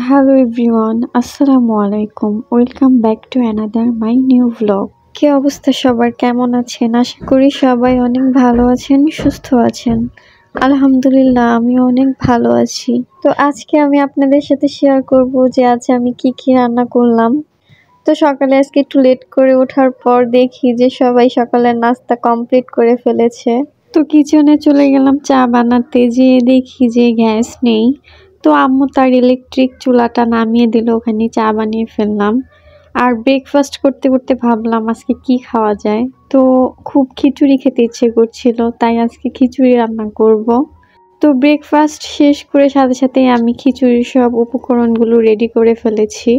Hello everyone, Assalamu alaikum. Welcome back to another my new vlog. কি অবস্থা সবার, কেমন আছেন? আশা করি সবাই অনেক ভালো আছেন, সুস্থ আছেন। আলহামদুলিল্লাহ আমিও অনেক ভালো আছি। তো আজকে আমি আপনাদের সাথে শেয়ার করব যে আজ আমি কি রান্না করলাম। তো সকালে আজকে একটু লেট করে ওঠার পর দেখি যে সবাই সকালের নাস্তা কমপ্লিট করে ফেলেছে। তো কিচেনে চলে গেলাম চা বানাতে, যেয়ে দেখি যে গ্যাস নেই। তো আম্মু তার ইলেকট্রিক চুলাটা নামিয়ে দিল, ওখানে চা বানিয়ে ফেললাম। আর ব্রেকফাস্ট করতে করতে ভাবলাম আজকে কি খাওয়া যায়। তো খুব খিচুড়ি খেতে ইচ্ছে করছিল, তাই আজকে খিচুড়ি রান্না করব। তো ব্রেকফাস্ট শেষ করে সাথে সাথে আমি খিচুড়ির সব উপকরণগুলো রেডি করে ফেলেছি।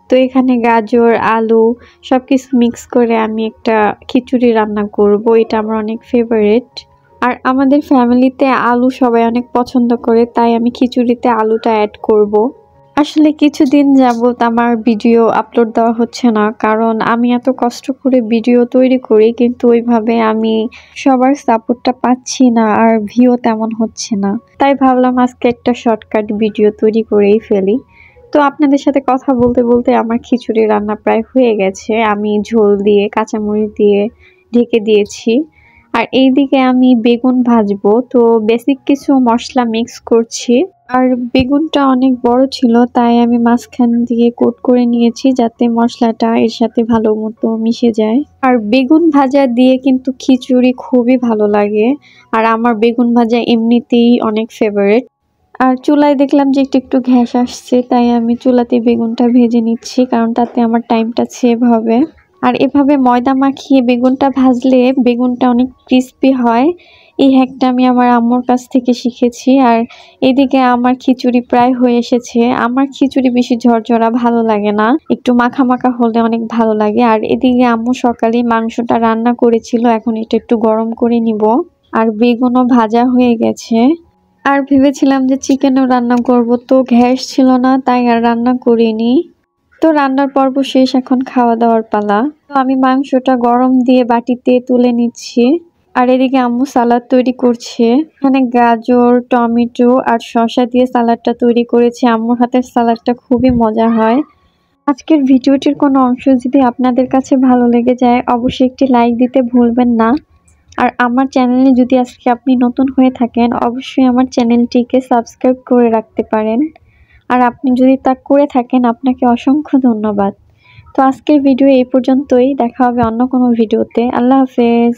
তো এখানে গাজর, আলু সবকিছু মিক্স করে আমি একটা খিচুড়ি রান্না করব। এটা আমার অনেক ফেভারিট। আর আমাদের ফ্যামিলিতে আলু সবাই অনেক পছন্দ করে, তাই আমি খিচুড়িতে আলুটা অ্যাড করব। আসলে কিছুদিন যাবত আমার ভিডিও আপলোড দেওয়া হচ্ছে না, কারণ আমি এত কষ্ট করে ভিডিও তৈরি করি কিন্তু ওইভাবে আমি সবার সাপোর্টটা পাচ্ছি না, আর ভিউ তেমন হচ্ছে না। তাই ভাবলাম আজকে একটা শর্টকাট ভিডিও তৈরি করেই ফেলি। তো আপনাদের সাথে কথা বলতে বলতে আমার খিচুড়ি রান্না প্রায় হয়ে গেছে। আমি ঝোল দিয়ে কাঁচামরিচ দিয়ে ঢেকে দিয়েছি। আর এইদিকে আমি বেগুন ভাজবো, তো বেসিক কিছু মশলা মিক্স করছি। আর বেগুনটা অনেক বড় ছিল, তাই আমি মাঝখান দিয়ে কোট করে নিয়েছি যাতে মশলাটা এর সাথে ভালো মতো মিশে যায়। আর বেগুন ভাজা দিয়ে কিন্তু খিচুড়ি খুবই ভালো লাগে। আর আমার বেগুন ভাজা এমনিতেই অনেক ফেভারিট। আর চুলায় দেখলাম যে একটু একটু গ্যাস আসছে, তাই আমি চুলাতে বেগুনটা ভেজে নিচ্ছি, কারণ তাতে আমার টাইমটা সেভ হবে। আর এভাবে ময়দা মাখিয়ে বেগুনটা ভাজলে বেগুনটা অনেক ক্রিস্পি হয়। এই হ্যাকটা আমি আমার আম্মুর কাছ থেকে শিখেছি। আর এদিকে আমার খিচুড়ি প্রায় হয়ে এসেছে। আমার খিচুড়ি বেশি ঝরঝরা ভালো লাগে না, একটু মাখা মাখা হলে অনেক ভালো লাগে। আর এদিকে আম্মু সকালে মাংসটা রান্না করেছিল, এখন এটা একটু গরম করে নিব। আর বেগুনও ভাজা হয়ে গেছে। আর ভেবেছিলাম যে চিকেনও রান্না করব, তো গ্যাস ছিল না তাই আর রান্না করিনি। তো রান্নার পর্ব শেষ, এখন খাওয়া দাওয়ার পালা। তো আমি মাংসটা গরম দিয়ে বাটিতে তুলে নিচ্ছি। আর এদিকে আম্মু সালাদ তৈরি করছে। এখানে গাজর, টমেটো আর শসা দিয়ে সালাদটা তৈরি করেছে। আম্মুর হাতের সালাদটা খুবই মজা হয়। আজকের ভিডিওটির কোনো অংশ যদি আপনাদের কাছে ভালো লেগে যায় অবশ্যই একটি লাইক দিতে ভুলবেন না। আর আমার চ্যানেলে যদি আজকে আপনি নতুন হয়ে থাকেন অবশ্যই আমার চ্যানেলটিকে সাবস্ক্রাইব করে রাখতে পারেন। আর আপনি যদি তা করে থাকেন আপনাকে অসংখ্য ধন্যবাদ। তো আজকের ভিডিও এই পর্যন্তই, দেখা হবে অন্য কোনো ভিডিওতে। আল্লাহ হাফেজ।